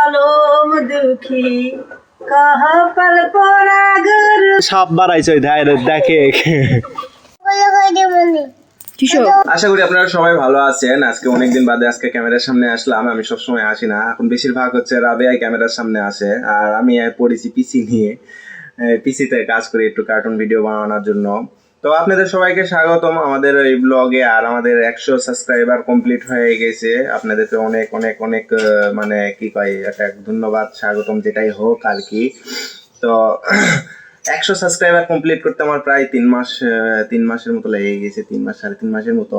কলম দুঃখী কাহা পল পরাগর সাপ বাড়াইছে ওই ধারে দেখে। আশা করি আপনারা সবাই ভালো আছেন। আজকে অনেকদিন বাদে আজকে ক্যামেরার সামনে আসলাম। আমি সবসময় আসি না, এখন বেশিরভাগ হচ্ছে রাবেয়াই ক্যামেরার সামনে আসে, আর আমি পড়েছি পিসি নিয়ে, পিসিতে কাজ করি একটু কার্টুন ভিডিও বানানোর জন্য। তো আপনাদের সবাইকে স্বাগতম আমাদের এই ব্লগে। আর আমাদের 100 সাবস্ক্রাইবার কমপ্লিট হয়ে গেছে। আপনাদেরকে অনেক অনেক অনেক মানে কি কয় একটা ধন্যবাদ, স্বাগতম যেটাই হোক আর কি। তো 100 সাবস্ক্রাইবার কমপ্লিট করতে আমার প্রায় 3 মাসের মতো লেগে গেছে, 3 মাস 3.5 মাসের মতো।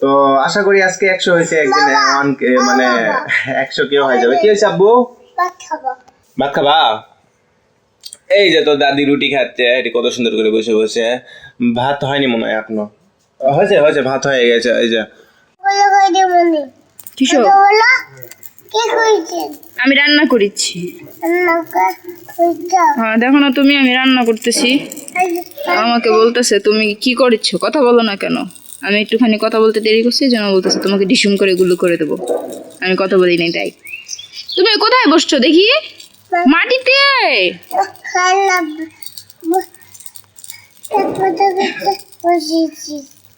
তো আশা করি আজকে 100 হয়েছে, একদিন মানে 100 কেউ হয়ে যাবে। কি হয়েছে আব্বু? ভাত খাবা? এই যে তো দাদি রুটি খাচ্ছে, এটি কত সুন্দর করে বসে বসে। ভাত হয়নি মনে হয় এখনো। হয়েছে হয়েছে, ভাত হয়ে গেছে। এই যে আমি রান্না করেছি। হ্যাঁ দেখো না তুমি, আমি রান্না করতেছি। আমাকে বলতেছে তুমি কি করছো, কথা বলো না কেন? আমি একটুখানি কথা বলতে দেরি করছি, যেন বলতেছে তোমাকে ডিসুম করে গুলো করে দেবো। আমি কথা বলি নাই তাই। তুমি কোথায় বসছো দেখি? মাটিতে।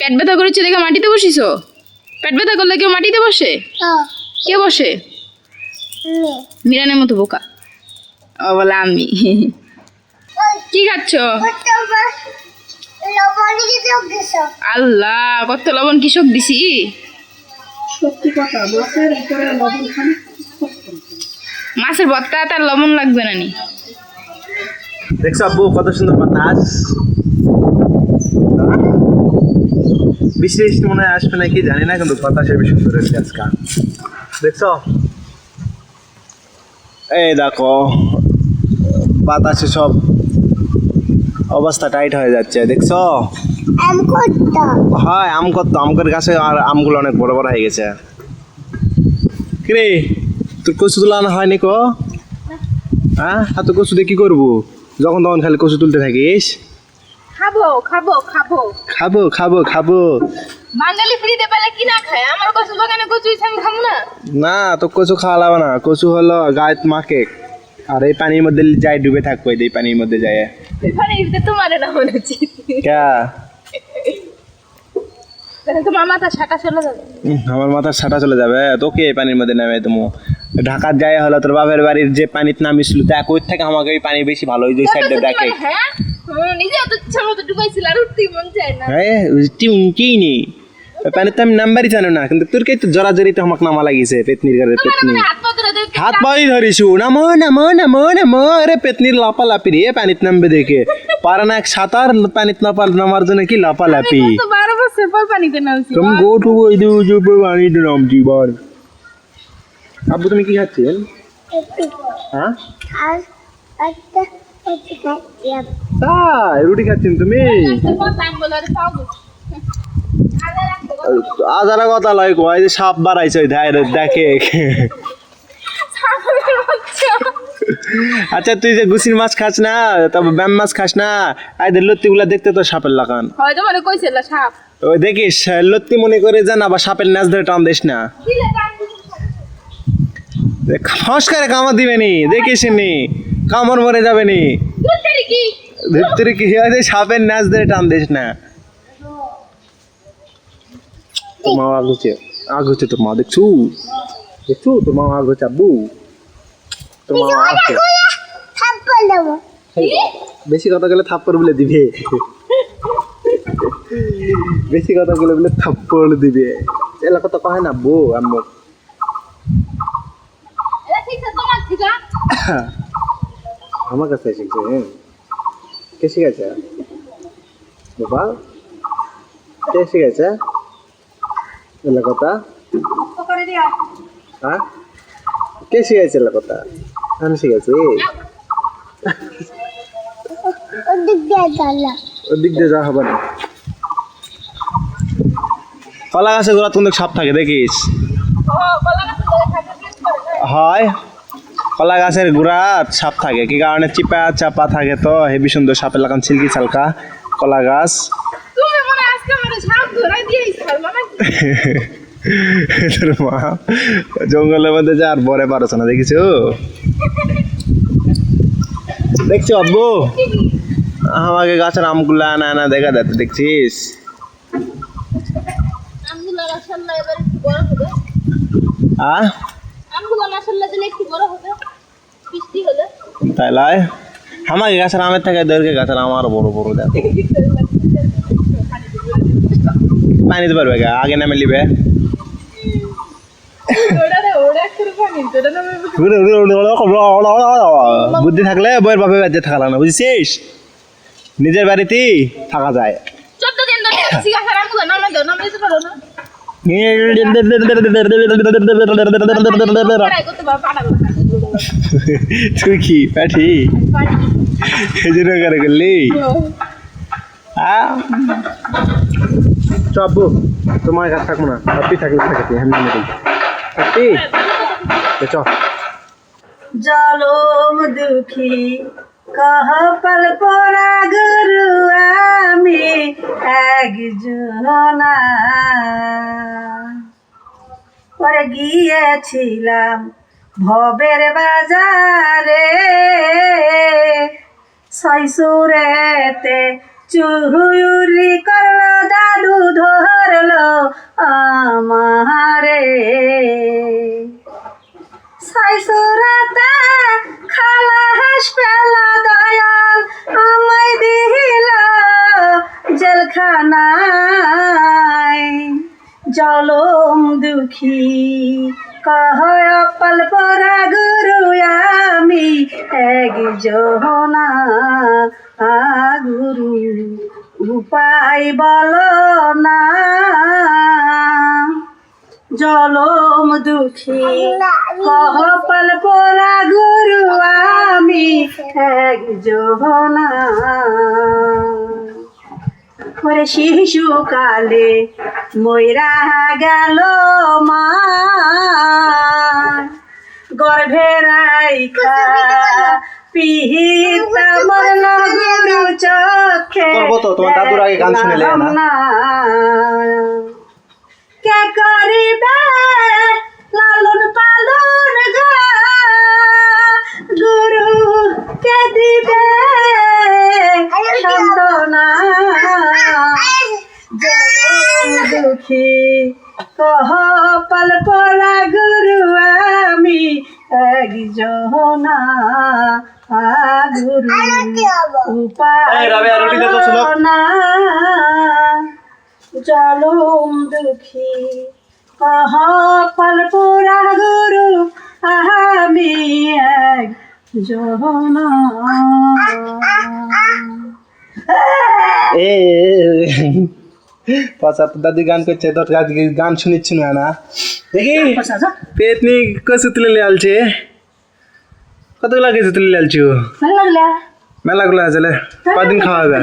পেট ব্যথা করেছে দেখে মাটিতে বসিছো? পেট ব্যথা করলে কেউ মাটিতে বসে? কে বসে? মিরানের মতো বোকা। ও বলে আমি। কি খাচ্ছ? আল্লাহ, কত লবণ কৃষক দিছি। মাছের ভর্তা তার লবণ লাগবে না নি। দেখছো আব্বু কত সুন্দর বাতাস? বৃষ্টি বৃষ্টি মনে হয় আসবে নাকি জানি না, কিন্তু বাতাসের বেশি সুন্দর হয়েছে আজকে। দেখছো এই দেখো বাতাসে সব অবস্থা টাইট হয়ে যাচ্ছে, দেখছো? হয় আম করতো, আমের গাছে আর আমগুলো অনেক বড় বড় হয়ে গেছে। কিরে তোর কচু তুলা আনা হয়নি কো? হ্যাঁ এত কচু দিয়ে কি করবো? যখন তখন খালি কচু তুলতে থাকিস। খাবো খাবো খাবো খাবো খাবো খাবো। বাঙালি ফ্রিতে পেলে কি না খায়? আমার কচু বাগানে কচু আমি খাবো না। না তো কচু খাওয়া লাগবে না, কচু হলো গায়ে মাকে, আর এই পানির মধ্যে যাই ডুবে থাকবো, এই পানির মধ্যে যায়। তোমার না মনে হচ্ছে তোমার মাথা ছাটা চলে যাবে। আমার মাথার ছাটা চলে যাবে তোকে এই পানির মধ্যে নামে তুমি। ঢাকার যায় হলো তোর বাপের বাড়ির যে পানিতে নামিছিল, দেখ ওই থেকে আমাকে ওই পানি বেশি ভালো, ওই যে সাইডে দেখে। হ্যাঁ নিজে এত ইচ্ছা মতো ডুবাইছিল আর উঠতেই মন চায় না। হ্যাঁ কি নেই ওই পানিতে আমি নাম্বারই জানো না, কিন্তু তোর কে তো জড়াজড়িতে আমাকে নামা লাগিয়েছে পেতনির ঘরে। পেতনি হাত পাই ধরিছু, নামো নামো নামো নামো। আরে পেতনির লাপালাপি রে পানিতে নামবে দেখে পারে না, এক সাঁতার পানিতে নামার জন্য কি লাপালাপি। 12 বছর পর পানিতে নামছি। তুমি গো টু ওই যে পানিতে নামছি বল। আব্বু তুমি কি খাচ্ছেন? হ্যাঁ তাই রুটি খাচ্ছেন তুমি? আজারা কথা লয় কয় যে সাপ বাড়াইছে ওই ধারে দেখে। আচ্ছা তুই যে গুছির মাছ খাস না, তারপর ব্যাম মাছ খাস না, আইদের লত্তি গুলা দেখতে তো সাপের লাগান। হয়তো মানে কইছিল সাপ। ওই দেখিস লত্তি মনে করে যান, আবার সাপের নাচ ধরে টান দিস না। ফস করে কামড় দিবে নি, দেখিস নি কামড় মরে যাবে নি। ভিতরে কি আছে সাপের নাচ ধরে টান দিস না। তোর মা আগুছে তোর মা, দেখছু তোর মা আগুছে আব্বু, তোর মা আসছে। বেশি কথা গেলে থাপ্পড় বলে দিবে, বেশি কথা গেলে বলে থাপ্পড় দিবে। এলাকা তো কয় না আব্বু আম্মু। আমার কাছে শিখছে। হ্যাঁ কে শিখাইছে বাবা? কে শিখাইছে এলাকাটা? হ্যাঁ কে শিখাইছে এলাকাটা? আমি শিখাইছি। ওদিক দিয়ে যাওয়া হবে না। কলা গাছের গোড়া কিন্তু সাপ থাকে দেখিস। হয় কলা গাছের গোড়া সাপ থাকে, কি কারণে চিপা চাপা থাকে তো হেবি সুন্দর সাপের লাগান সিল্কি চালকা কলা গাছ। তোর মা জঙ্গলের মধ্যে যা আর বরে পারছ না দেখিছো দেখছো আব্বু আমাকে গাছের আমগুলা আনা আনা দেখা যাচ্ছে দেখছিস আমগুলো মাশাআল্লাহ এবার একটু বড় হবে আমগুলো মাশাআল্লাহ দিলে একটু বড় হবে বৃষ্টি হলে তাই লাই আমাকে গাছের আমের থেকে দরকে গাছের আম আরো বড় বড় দেখো পানি দিতে পারবে আগে নামে লিবে বুদ্ধি থাকলে বইয়ের বাপে বাজে থাকা না বুঝছিস নিজের বাড়িতেই থাকা যায় 14 দিন ধরে গাছের আমগুলো নামা দাও নামা দিতে পারো না তুই কি পাঠি এই জন্য করে করলি চাবু তোমার কাছে থাকবো না আপনি থাকলে থাকতে আমি আপনি চ জলম দুঃখী কহ পল পোড়া গুরু আমি একজনা পরে গিয়েছিলাম ভবের বাজারে শৈশুরেতে চুহুরি করলো দাদু ধরলো আমারে শৈশুরেতে খালা হাস পেল দয়াল আমায় দিল জেলখানায় জলম দুঃখী কহ পল পরা গুরু আমি একজনা গুরু উপায় বলো না জলম দুঃখী কহ পল পরা গুরু আমি একজনা ওরে শিশুকালে ময়রা গেল মা গর্ভে রাইখা পিহিতা মরল গুরু চোখে করবো তো তোমার দাদুর আগে গান শুনেলে না কে করিবে লালন পালন গো গুরু কে দিবে সান্ত্বনা দুঃখী কহ পল পরা গুরু আমি একজনা গুরু উপায় না জলম দুঃখী কহ পল পরা গুরু আমি একজনা এ পাঁচা দাদি গান করছে তোর গান শুনিচ্ছ না দেখি পেতনি কসু তুলে আলছে কতগুলা কেজি তুলে আলছো মেলাগুলো আছে কদিন খাওয়াবে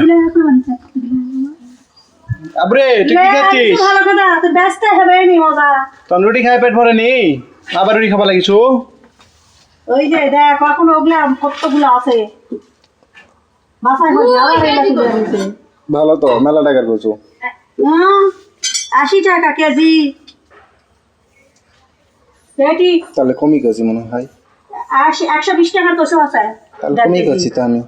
আবরে তুই কি খাচ্ছিস ভালো কথা তো ব্যস্ত হবে নি মজা তখন রুটি খাই পেট ভরে নি আবার রুটি খাবা লাগিছো ওই যে দেখ এখন ওগুলা কতগুলো আছে বাসায় হয়ে আবার এগুলা তুলে ভালো তো মেলা টাকার করছো 80 টাকা কেজি পেটি তাহলে কমই করছি মনে হয় 120 টাকার কষো আছে তাহলে কমই করছি তো আমি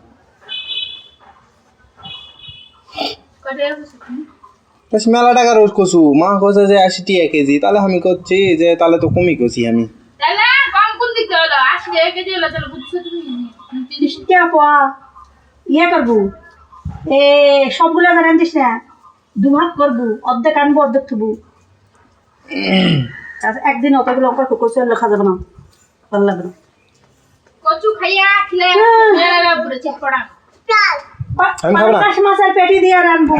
বেশ মেলা টাকার রোজ কচু মা কষে যে 80 টাকা কেজি তাহলে আমি করছি যে তাহলে তো কমই করছি আমি তাহলে কম কোন দিক হলো 80 টাকা কেজি হলো তাহলে বুঝছো তুমি 30 টাকা পোয়া ইয়ে করবো এ সবগুলা জানান্তিস না দুভাগ করবো অর্ধেক আনবো অর্ধেক থুবো একদিন অতগুলো অঙ্ক কচু লেখা যাবে না ভালো লাগবে না কচু খাইয়া খেলে মেলা পুরো চেক করা আমি খাবো না। পাঁচ মাসের পেটি দিয়ে রানবো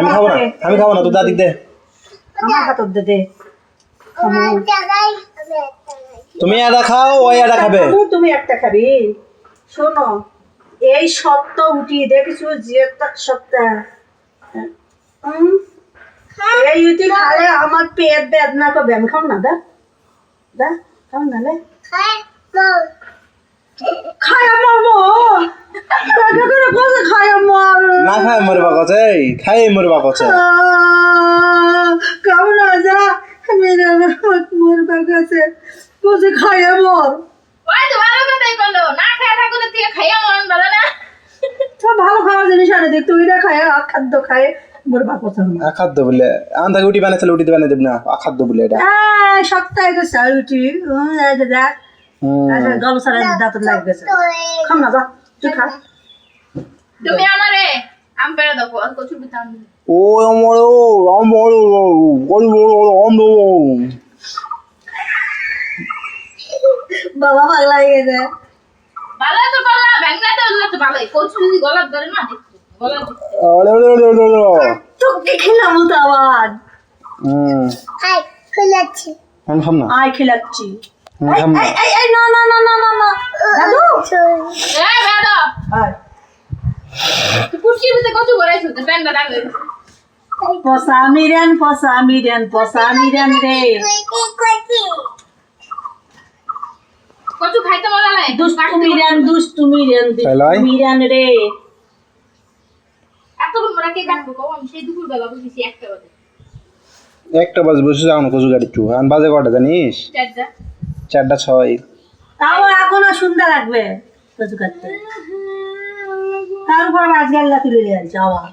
আমি খাবো না তো দাদি দে আমার হাতত দে দে তুমি আদা খাও ওই আদা খাবে তুমি একটা খাবি শোনো এই সত্য উঠি দেখিছো যে সত্য এই উঠি খালে আমার পেট বেদনা করবে আমি খাও না দা দা খাও না লে খায়া মারবো টাকা করে বসে খায়া মার না খাই মরবা কছে খাই মরবা কছে খাও না যা মিরান মোর বাগাছে কচু খাইয়া মর ওই তো ভালো কথাই কলো না খায় থাকো না তুই খাইয়া মন ভালো না তো ভালো খাওয়া জিনিস আনে দে তুই না খায় খাদ্য খায় মোর বাপ পছন্দ আখাদ্য বলে আন্তা উটি বানাইছিল উটি বানাই দেব না আখাদ্য বলে এটা সপ্তাহে তো সাউটি দেখ গল সারা দাঁত লাগতেছে খাম না যা তুই খা তুমি আমারে আম পেড়ে দাও আর কচুর ভিতর আম দিও। ও আমার বাবা পাগলা হয়ে গেছে ভালো তো করলা ব্যাংলা তো হলো তো ভালোই কচু যদি গলার ধরে না দেখতে গলা তোকে খেলাম তো আবার আমি খাম না আয় খেলাচ্ছি আমি খাম না এই না না না না না না দাদু এ বেদা আয় তুই কুচির ভিতরে কচু ভরাইছ তো প্যান্ডা দাগ হয়েছে পসা মিরান রে কচু খাইতে মজা লাগে দুষ্টু মিরান রে এত মোরা কে কাটবো কও আমি সেই দুপুর বেলা বসেছি একটা বাজে একটা বাজে বসে যাও না কচু গাড়ি চু আর বাজে কটা জানিস চারটা 4টা 6 তাও এখনো সুন্দর লাগবে কচু কাটতে তার উপর মাছ গাল্লা তুলে নিয়ে যাচ্ছে আবার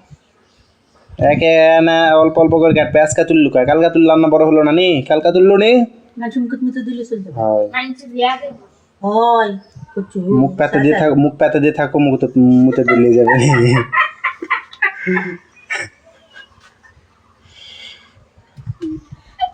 একে না অল্প অল্প করে কাটবে আজকে তুললু কালকা তুললাম না বড় হলো না নি কালকা তুললো নি না চুমকুত মতো দিলে চলতে হয় মাইন্স দিয়া দে হয় কচু মুখ পাতে দিয়ে থাকো মুখ দিলে যাবে